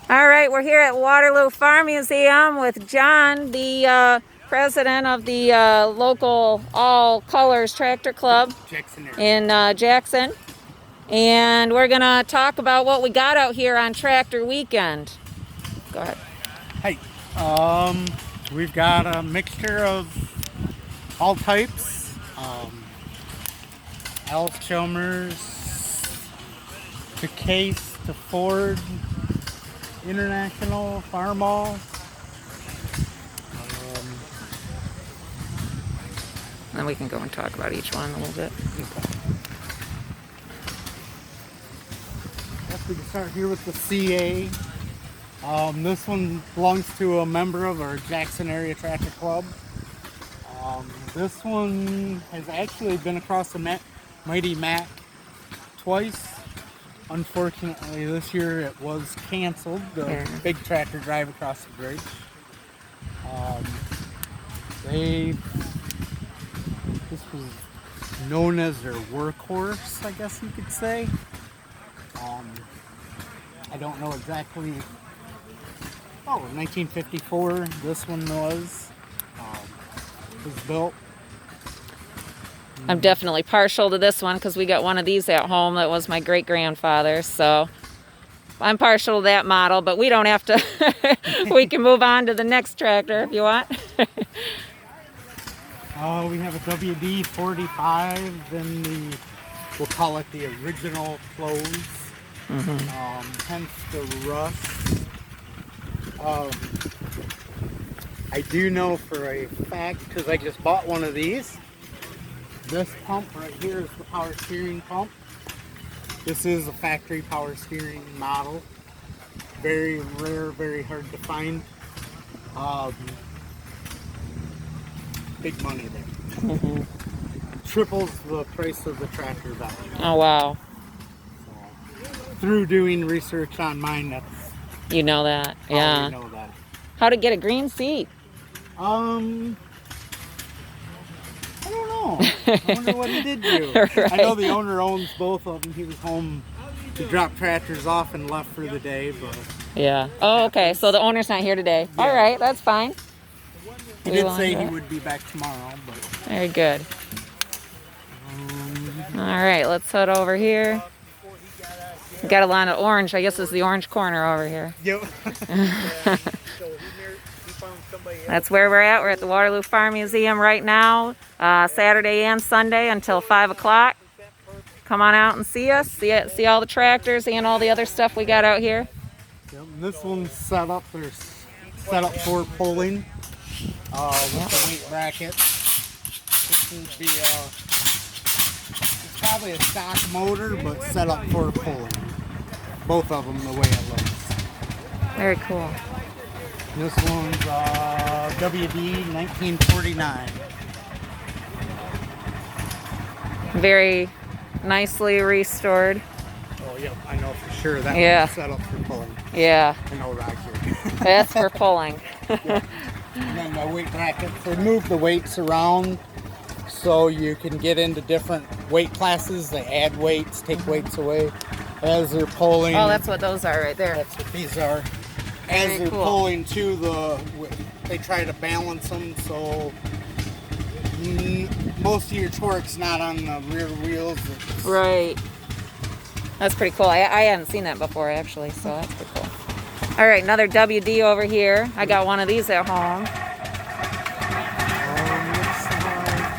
All right, we're here at Waterloo Farm Museum with John, the president of the local All Colors Tractor Club in Jackson. And we're going to talk about what we got out here on Tractor Weekend. Go ahead. Hey, we've got a mixture of all types. Alice Chalmers to Case to Ford, International, Farmall. Then we can go and talk about each one a little bit. Guess we can start here with the CA. This one belongs to a member of our Jackson Area Tractor Club. This one has actually been across the Mighty Mac twice. Unfortunately, this year it was canceled, the big tractor drive across the bridge. This was known as their workhorse, I guess you could say. I don't know exactly. 1954, this one was built. I'm definitely partial to this one because we got one of these at home that was my great-grandfather's, so I'm partial to that model, but we don't have to. We can move on to the next tractor if you want. We have a WD 45 in we'll call it the original clothes. Hence the rust. I do know for a fact, because I just bought one of these, this pump right here is the power steering pump. This is a factory power steering model. Very rare, very hard to find. Big money there. Triples the price of the tractor value. Oh, wow. So, through doing research on mine, that's you know that, how we know that. How to get a green seat? I don't know. I wonder what he did do. Right. I know the owner owns both of them. He was home to drop tractors off and left for the day, but yeah. Oh, okay. So the owner's not here today. Yeah. All right, that's fine. He did say he would be back tomorrow, but very good. All right, let's head over here. We got a lot of orange. I guess it's the orange corner over here. Yep. That's where we're at. We're at the Waterloo Farm Museum right now, Saturday and Sunday until 5 o'clock. Come on out and see us. See all the tractors and all the other stuff we got out here. Yep, this one's set up. They're set up for pulling with the weight bracket. This would be it's probably a stock motor, but set up for pulling. Both of them the way it looks. Very cool. This one's WD 1949. Very nicely restored. Oh, yeah, I know for sure that one's set up for pulling. Yeah. I know, Roger. That's for pulling. Yeah. And then the weight brackets, they move the weights around so you can get into different weight classes. They add weights, take weights away as they're pulling. Oh, that's what those are right there. That's what these are. As they're pulling too, they try to balance them so most of your torque's not on the rear wheels. Right. That's pretty cool. I hadn't seen that before actually, so that's pretty cool. All right, another WD over here. I got one of these at home.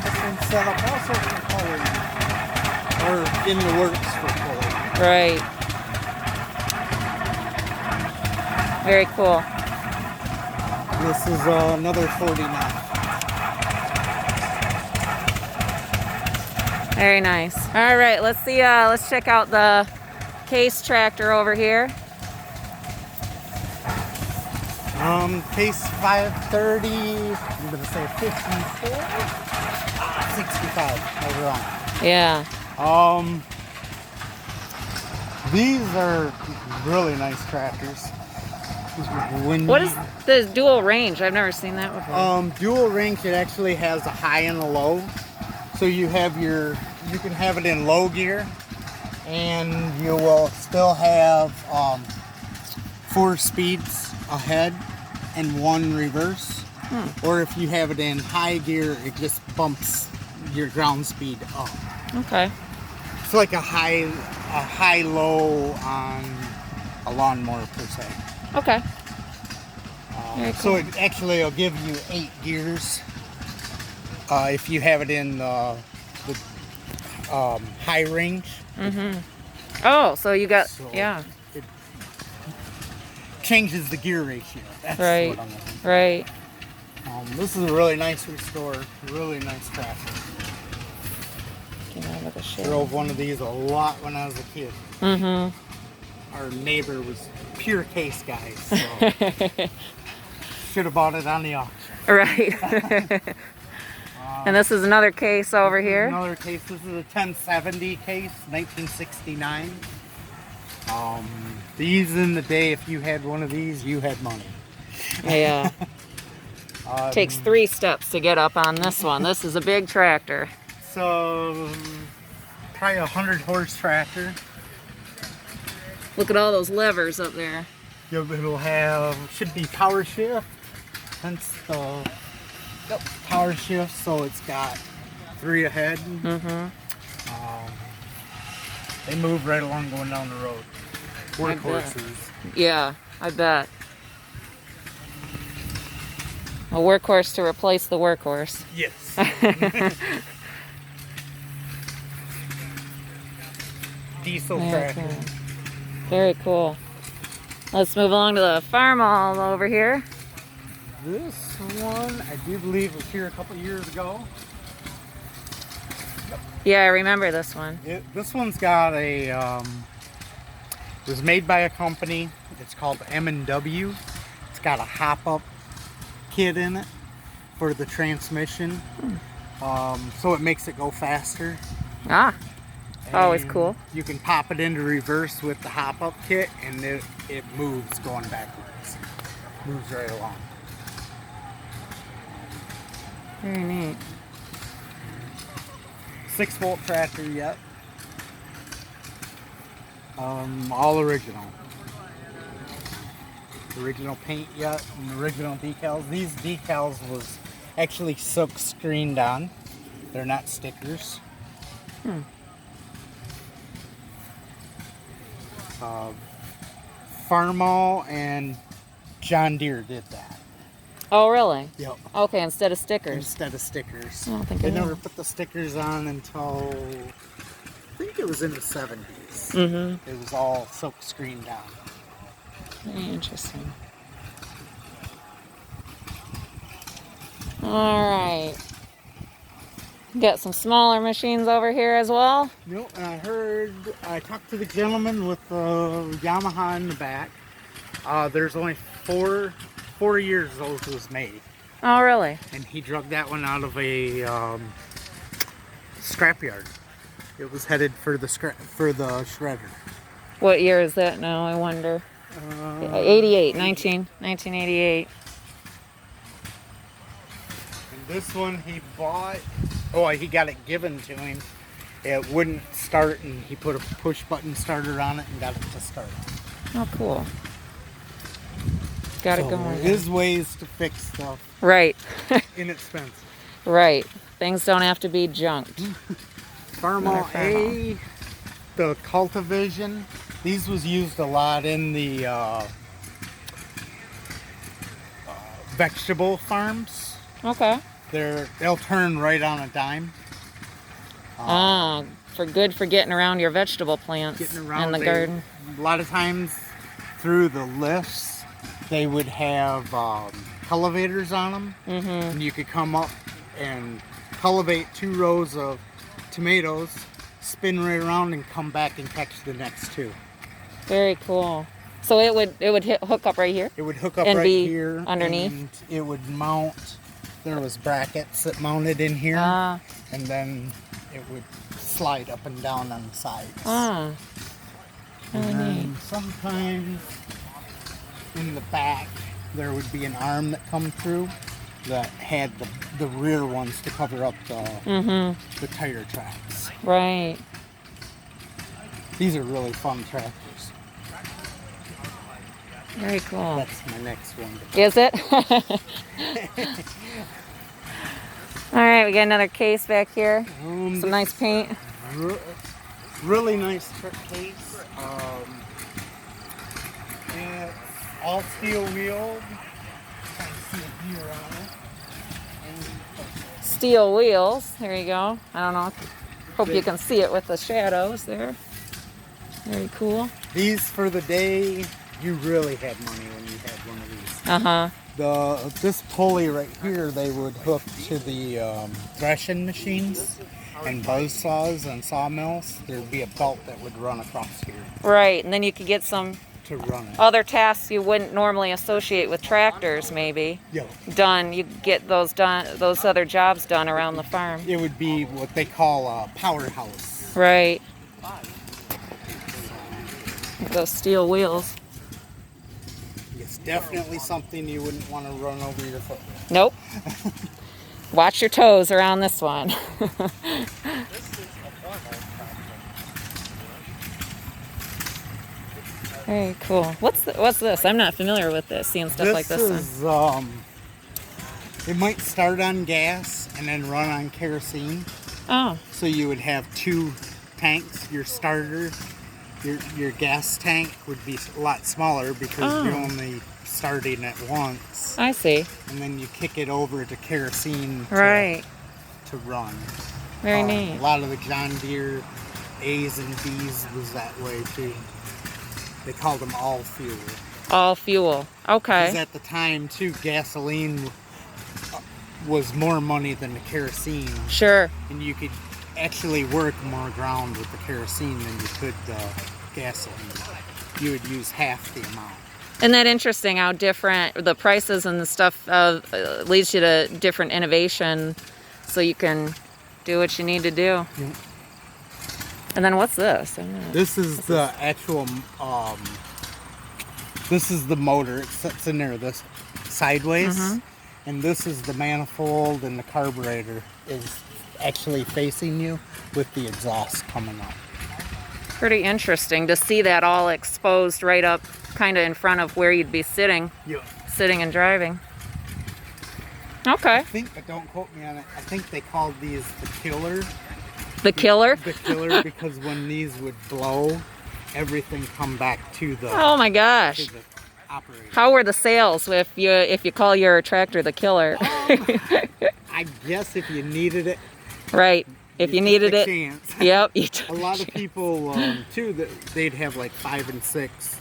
This one's set up also for pulling, or in the works for pulling. Right. Very cool. This is another 49. Very nice. All right, let's see. Let's check out the Case tractor over here. Case 530. I'm gonna say 54. 65. I was wrong. Yeah. These are really nice tractors. What is the dual range? I've never seen that before. Dual range, it actually has a high and a low. So you can have it in low gear, and you will still have 4 speeds ahead and 1 reverse. Or if you have it in high gear, it just bumps your ground speed up. Okay. It's like a high-low on a lawnmower per se. Okay. Very So cool. it actually will give you 8 gears if you have it in the high range. Oh, so you got, So yeah. it changes the gear ratio. That's Right. what I'm looking for. Right. This is a really nice restore, really nice tractor. Get out of the shade. Drove one of these a lot when I was a kid. Our neighbor was pure case guy, so should have bought it on the auction. Right. And this is another case over here. Another case. This is a 1070 case, 1969. These in the day, if you had one of these, you had money. Yeah. Takes 3 steps to get up on this one. This is a big tractor. So, probably a 100-horse tractor. Look at all those levers up there. It'll have, should be power shift. Hence the power shift, so it's got 3 ahead. They move right along going down the road. Workhorses. Yeah, I bet. A workhorse to replace the workhorse. Yes. Diesel Very tractor. cool. Very cool. Let's move along to the farm all over here. This one, I do believe, was here a couple years ago. Yeah, I remember this one. This one's got a, it was made by a company. It's called M&W. It's got a hop-up kit in it for the transmission. So it makes it go faster. Ah, always And cool. You can pop it into reverse with the hop-up kit, and it moves going backwards. Moves right along. Very neat. 6-volt tractor, yep. All original. Original paint, yet, and original decals. These decals was actually silk screened on. They're not stickers. Farmall and John Deere did that. Oh, really? Yep. Okay, instead of stickers. Instead of stickers. I don't think They I never know. put the stickers on until I think it was in the 70s. It was all silk screened down. Very interesting. All right. Got some smaller machines over here as well. Nope, and I talked to the gentleman with the Yamaha in the back. There's only four years those was made. Oh, really? And he drug that one out of a scrapyard. It was headed for the shredder. What year is that now, I wonder? 88, 1988. And this one he bought, he got it given to him. It wouldn't start, and he put a push button starter on it and got it to start. Oh, cool. Got it So going. there is ways to fix stuff. Right. Inexpensive. Right. Things don't have to be junked. Farmall Another A, the Cultivision. These was used a lot in the vegetable farms. Okay. They'll turn right on a dime. For getting around your vegetable plants Getting around in the garden. A lot of times through the lifts, they would have cultivators on them. And you could come up and cultivate 2 rows of tomatoes, spin right around, and come back and catch the next 2. Very cool. So it would hook up right here? It would hook up And right be here underneath? and it would mount. There was brackets that mounted in here, Ah. and then it would slide up and down on the sides. Ah. Really And neat. then sometimes in the back there would be an arm that come through that had the rear ones to cover up the tire tracks. Right. These are really fun tractors. Very cool. That's my next one. Is it? All right, we got another case back here. Some nice paint. Really nice truck case. It's all steel wheeled. Trying to see a gear on it. Steel wheels. There you go. I don't know. Hope you can see it with the shadows there. Very cool. These for the day, you really had money when you had one of these. Uh-huh. This pulley right here, they would hook to the threshing machines and buzz saws and sawmills. There'd be a belt that would run across here Right, and then you could get some to run it. other tasks you wouldn't normally associate with tractors, maybe. Yeah. Done. You get those done. Those other jobs done around the farm. It would be what they call a powerhouse. Right. Those steel wheels. It's definitely something you wouldn't want to run over your foot with. Nope. Watch your toes around this one. Very cool. What's this? I'm not familiar with this. Seeing stuff like this. Is it might start on gas and then run on kerosene. Oh. So you would have two tanks. Your starter, your gas tank would be a lot smaller because you're only starting at once. I see. And then you kick it over to kerosene to run. Very neat. A lot of the John Deere A's and B's was that way too. They called them all fuel. All fuel. Okay. Because at the time too, gasoline was more money than the kerosene. Sure. And you could actually work more ground with the kerosene than you could gasoline. You would use half the amount. Isn't that interesting how different the prices and the stuff leads you to different innovation so you can do what you need to do. Yeah. And then what's this? This is the actual, this is the motor. It sits in there this sideways. And this is the manifold, and the carburetor is actually facing you with the exhaust coming up. Pretty interesting to see that all exposed right up kind of in front of where you'd be sitting. Yeah. Sitting and driving. Okay. I think, but don't quote me on it, I think they called these the killer. The killer? The killer, because when these would blow, everything come back to the, Oh my gosh. to the operator. How were the sales if you call your tractor the killer? I guess if you needed it. Right. If you needed it. Chance. Yep. A lot of people too, that they'd have like 5 and 6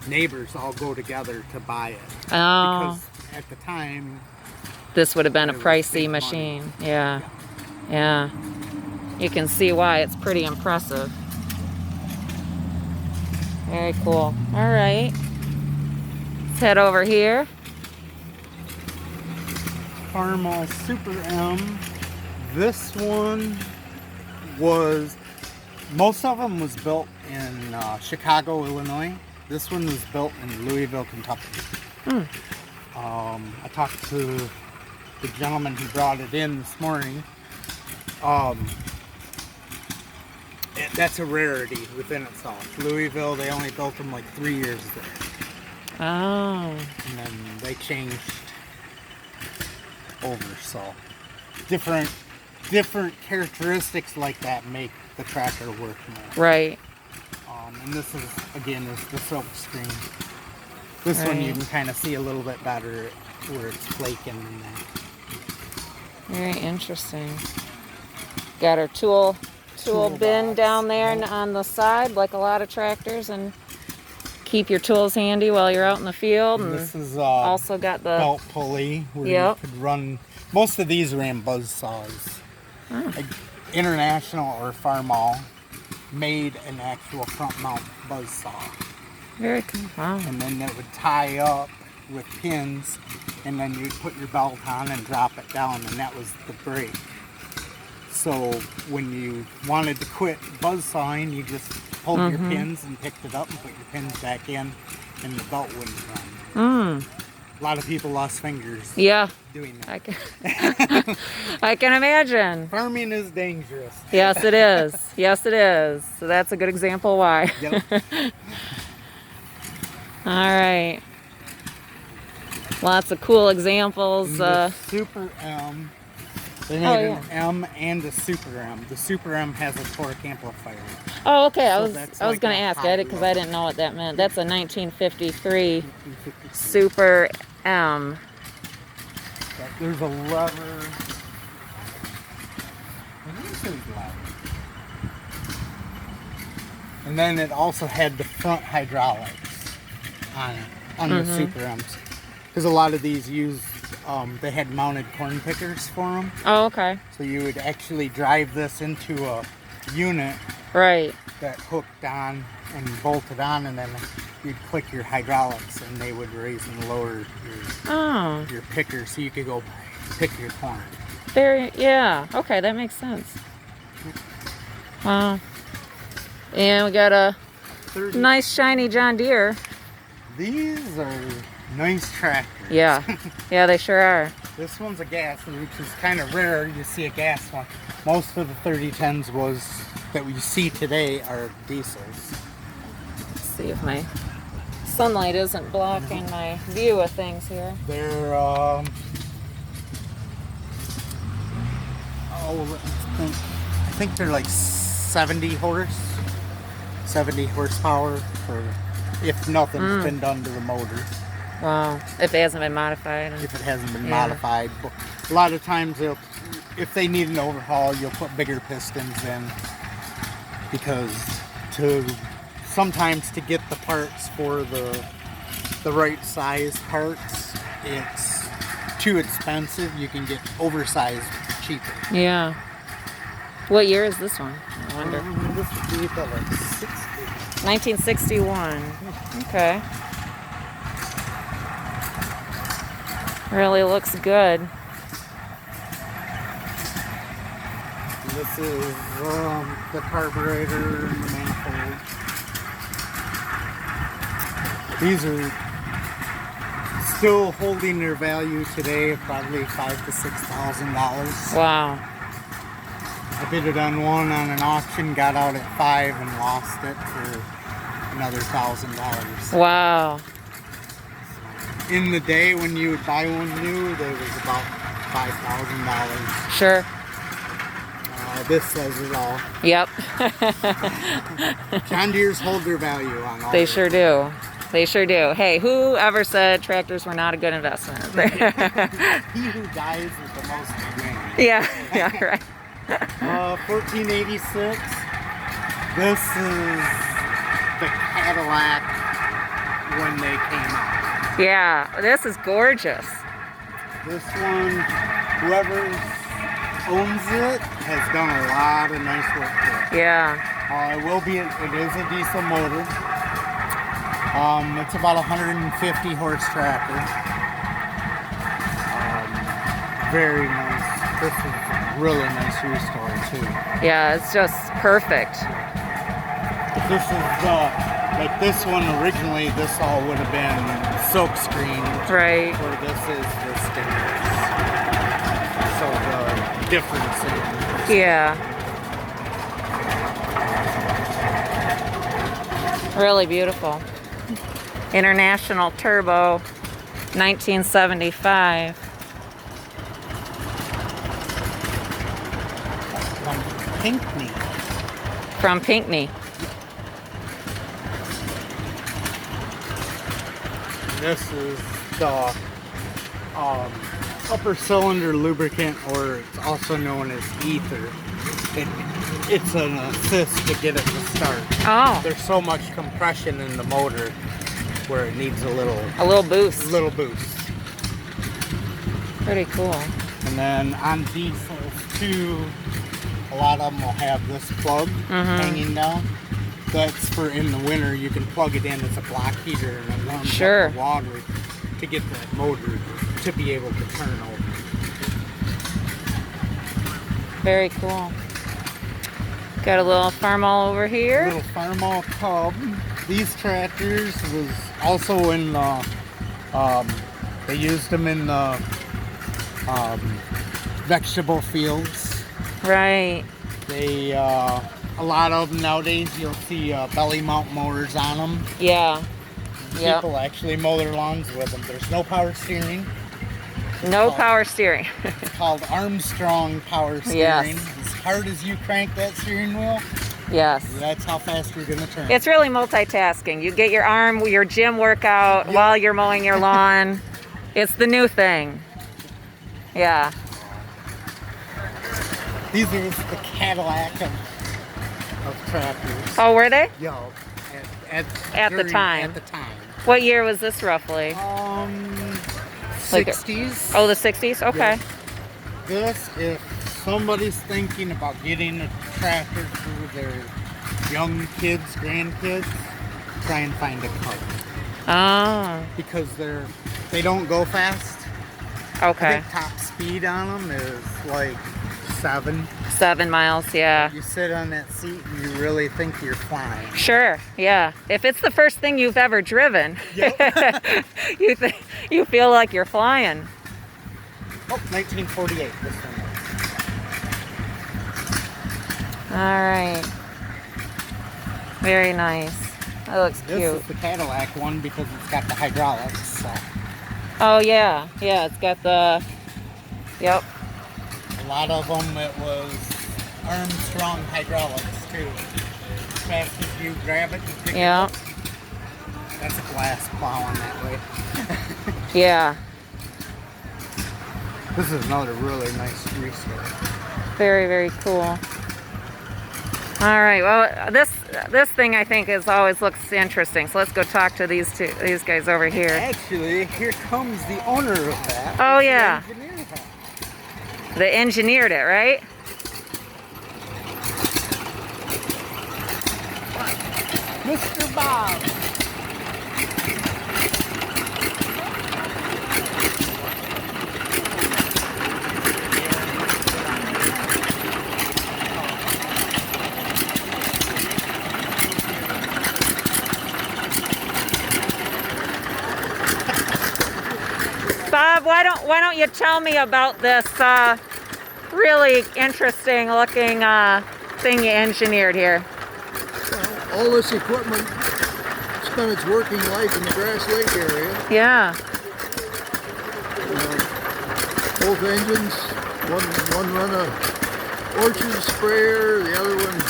neighbors all go together to buy it. Oh. Because at the time, This would have been a it was pricey big machine. money. Yeah. Yeah. You can see why it's pretty impressive. Very cool. All right. Let's head over here. Farmall Super M. This one was, most of them was built in Chicago, Illinois. This one was built in Louisville, Kentucky. I talked to the gentleman who brought it in this morning. That's a rarity within itself. Louisville, they only built them like 3 years there. Oh. And then they changed over, so different characteristics like that make the tractor work more. Right. And this is, again, is the silk screen. This one you can kind of see a little bit better where it's flaking and that. Very interesting. Got our tool bin down there and on the side, like a lot of tractors, and keep your tools handy while you're out in the field. And this is also got the belt pulley where you could run. Most of these ran buzz saws. Like International or Farmall made an actual front mount buzz saw. Very cool. Wow. And then that would tie up with pins, and then you'd put your belt on and drop it down, and that was the brake. So when you wanted to quit buzz sawing, you just pulled your pins and picked it up and put your pins back in, and the belt wouldn't run. A lot of people lost fingers doing that. I can imagine. Farming is dangerous. Yes, it is. Yes, it is. So that's a good example why. Yep. All right. Lots of cool examples. The Super M. They Oh, made yeah. an M and a Super M. The Super M has a torque amplifier. Oh, okay. I So was that's going like to a ask high because low. I didn't know what that meant. That's a 1953 1953. Super M. There's a lever. This is lever. And then it also had the front hydraulics on it, on the Super M's. Because a lot of these used, they had mounted corn pickers for them. Oh, okay. So you would actually drive this into a unit Right. that hooked on and bolted on, and then you'd click your hydraulics and they would raise and lower Oh, your picker so you could go pick your corn. yeah. Okay, that makes sense. Wow. And we got a 30. nice shiny John Deere. These are nice tractors. Yeah. Yeah, they sure are. This one's a gas, which is kind of rare you see a gas one. Most of the 3010s that we see today are diesels. Let's see if my sunlight isn't blocking my view of things here. They're I think they're like 70 horsepower for if nothing's been done to the motor. Wow. If it hasn't been modified. If it hasn't been Yeah. modified. But a lot of times if they need an overhaul, you'll put bigger pistons in because sometimes to get the parts for the right size parts, it's too expensive. You can get oversized cheaper. Yeah. What year is this one? I wonder. This would be about like 60. 1961. Okay. Really looks good. This is the carburetor and the manifold. These are still holding their value today, probably $5,000 to $6,000. Wow. I bid it on one on an auction, got out at $5,000 and lost it for another $1,000. Wow. In the day when you would buy one new, there was about $5,000. Sure. This says it all. Yep. John Deere's hold their value on all. They their- sure do. They sure do. Hey, whoever said tractors were not a good investment? He who dies with the most wins. Yeah. Yeah. Right. 1486. This is the Cadillac when they came out. Yeah. This is gorgeous. This one, whoever owns it has done a lot of nice work to it. Yeah. It is a diesel motor. It's about 150 horse tractor. Very nice. This is a really nice restore too. Yeah. It's just perfect. This is like this one originally, this all would have been silk screen. Right. Where this is the stainless. So the difference in Yeah. Really beautiful. International Turbo, 1975. Pinkney. From Pinckney. This is the upper cylinder lubricant, or it's also known as ether. It's an assist to get it to start. Oh, There's so much compression in the motor where it needs a little boost. boost. Pretty cool. And then on diesels too, a lot of them will have this plug hanging down. That's for in the winter. You can plug it in as a block heater and it warms Sure. up the water to get that motor to be able to turn over. Very cool. Got a little Farmall over here. Little Farmall Cub. These tractors was also in the, they used them in the vegetable fields. Right. They, a lot of them nowadays, you'll see belly mount motors on them. Yeah. Yep. People actually mow their lawns with them. There's no power steering. No power steering. It's called Armstrong power steering. Yes. As hard as you crank that steering wheel, Yes. that's how fast you're going to turn. It's really multitasking. You get your gym workout while you're mowing your lawn. It's the new thing. Yeah. These are the Cadillac of tractors. Oh, were they? Yo, At the time. At the time. What year was this roughly? 60s. Oh, the 60s? Okay. This, if somebody's thinking about getting a tractor for their young kids, grandkids, try and find a Cub. Oh. Because they don't go fast. Okay. I think top speed on them is like 7. 7 miles, yeah. You sit on that seat and you really think you're flying. Sure, yeah. If it's the first thing you've ever driven, Yep. you feel like you're flying. Oh, 1948, this one. All right. Very nice. That looks This cute. is the Cadillac one because it's got the hydraulics. So. Oh, yeah. Yeah, it's got the... Yep. A lot of them, it was Armstrong hydraulics too. As fast as you grab it, you pick it Yeah. up. That's a glass plowing that way. Yeah. This is another really nice resource. Very, very cool. All right. Well, this thing I think always looks interesting. So let's go talk to these guys over here. Actually, here comes the owner of that. Oh, yeah. The engineer of that. They engineered it, right? Mr. Bob. Bob, why don't you tell me about this really interesting looking thing you engineered here? Well, all this equipment spent its working life in the Grass Lake area. Yeah. Both engines, one run a orchard sprayer, the other one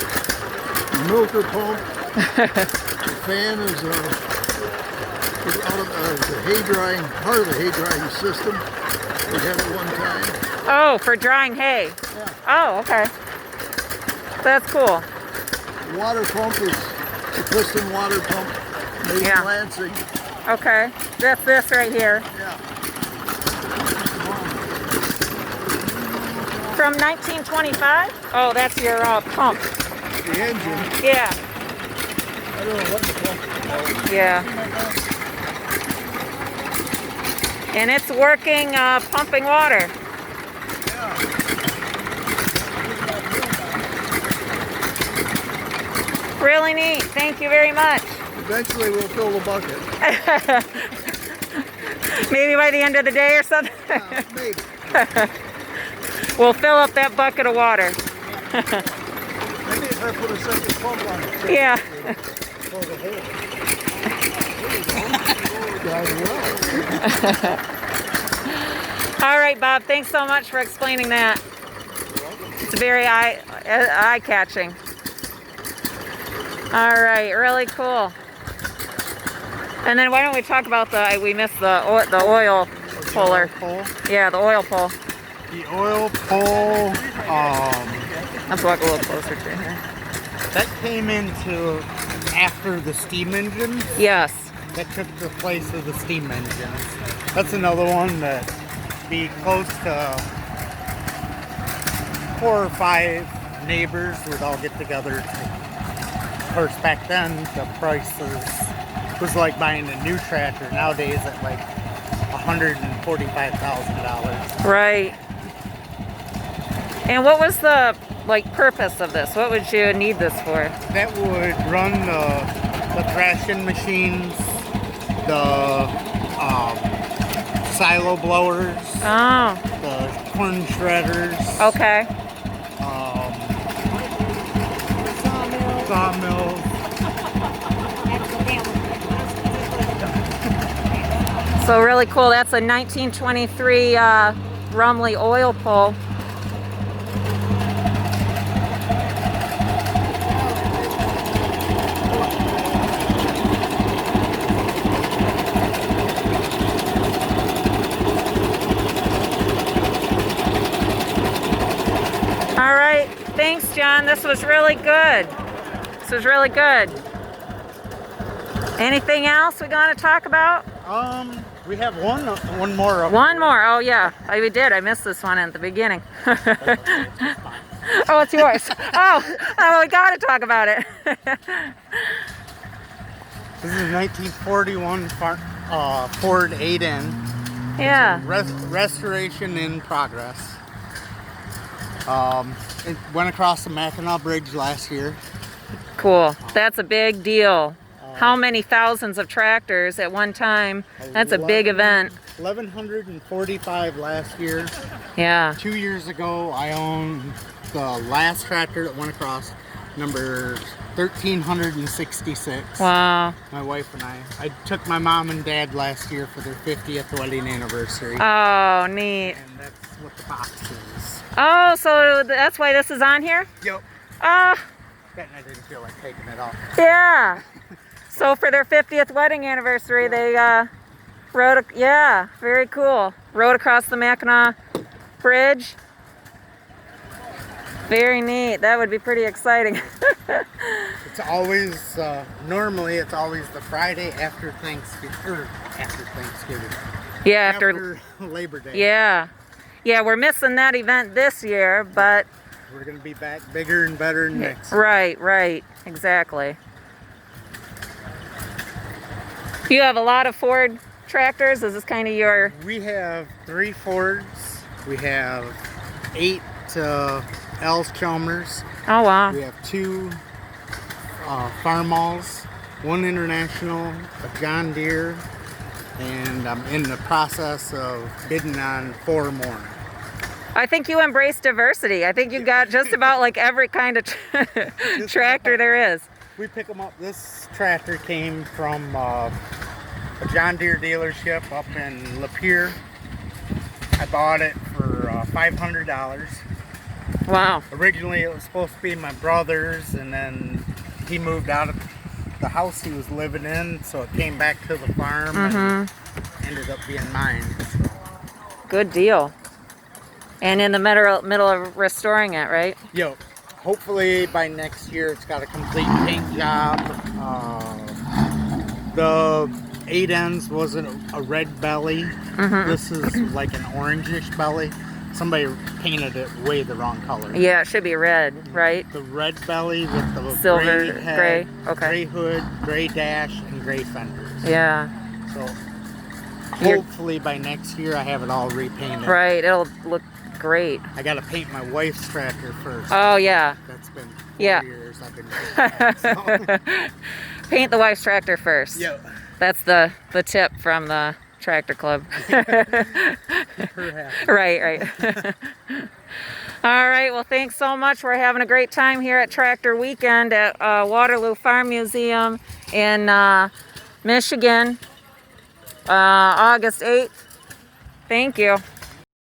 a milker pump. The fan is the hay drying, part of the hay drying system. We had at one time. Oh, for drying hay. Yeah. Oh, okay. That's cool. The water pump is the piston water pump made Yeah. in Lansing. Okay. That's this right here. Yeah. From 1925? Oh, that's your pump. The engine, Yeah. I don't know what the pump is called. Yeah. And it's working, pumping water. Really neat. Thank you very much. Eventually we'll fill the bucket. Maybe by the end of the day or something. Maybe. We'll fill up that bucket of water. Maybe if I put a second pump on it. Yeah. For the hay. Guys, well. All right, Bob. Thanks so much for explaining that. It's very eye-catching. All right, really cool. And then why don't we talk about we missed the oil puller. Pole. Yeah, the oil pull. The oil pole, Let's walk a little closer to it here. that came into after the steam engines. Yes. That took the place of the steam engines. That's another one that be close to 4 or 5 neighbors would all get together. Of course, back then the prices was like buying a new tractor. Nowadays at like $145,000. Right. And what was the purpose of this? What would you need this for? That would run the thrashing machines, the silo blowers, Oh, the corn shredders, okay. sawmills. So really cool. That's a 1923 Rumley oil pull. All right, thanks, John. This was really good. This was really good. Anything else we got to talk about? We have one more. One more. Oh yeah, we did. I missed this one at the beginning. Oh, it's yours. Oh, we got to talk about it. This is a 1941 Ford 8N. Yeah. Restoration in progress. It went across the Mackinac Bridge last year. Cool. That's a big deal. How many thousands of tractors at one time? That's a big event. 1,145 last year. Yeah. 2 years ago, I owned the last tractor that went across, number 1,366. Wow. My wife and I took my mom and dad last year for their 50th wedding anniversary. Oh, neat. And that's what the box is. Oh, so that's why this is on here? Yep. Ah. I didn't feel like taking it off. Yeah. So for their 50th wedding anniversary, they rode, yeah, very cool. Rode across the Mackinac Bridge. Very neat. That would be pretty exciting. It's always, normally it's always the Friday after Thanksgiving. Yeah, after Labor Day. Yeah. Yeah, we're missing that event this year, but we're going to be back bigger and better next year. Right, exactly. You have a lot of Ford tractors? Is this kind of your... We have 3 Fords. We have 8 Chalmers. Oh, wow. We have 2 Farmalls, 1 International, a John Deere, and I'm in the process of bidding on 4 more. I think you embrace diversity. I think you got just about like every kind of tractor there is. We pick them up. This tractor came from a John Deere dealership up in Lapeer. I bought it for $500. Wow. Originally it was supposed to be my brother's, and then he moved out of the house he was living in, so it came back to the farm and ended up being mine. So. Good deal. And in the middle of restoring it, right? Yep. Hopefully by next year it's got a complete paint job. The 8Ns wasn't a red belly. This is like an orangish belly. Somebody painted it way the wrong color. Yeah, it should be red, right? The red belly with the silver, gray head, gray, okay. Gray hood, gray dash, and gray fenders. Yeah. So hopefully by next year I have it all repainted. Right, it'll look great. I gotta paint my wife's tractor first. Oh yeah. That's been 4 years I've been doing that, so. Paint the wife's tractor first. Yep. That's the tip from the tractor club. Right. All right, well thanks so much. We're having a great time here at Tractor Weekend at Waterloo Farm Museum in Michigan, August 8th. Thank you.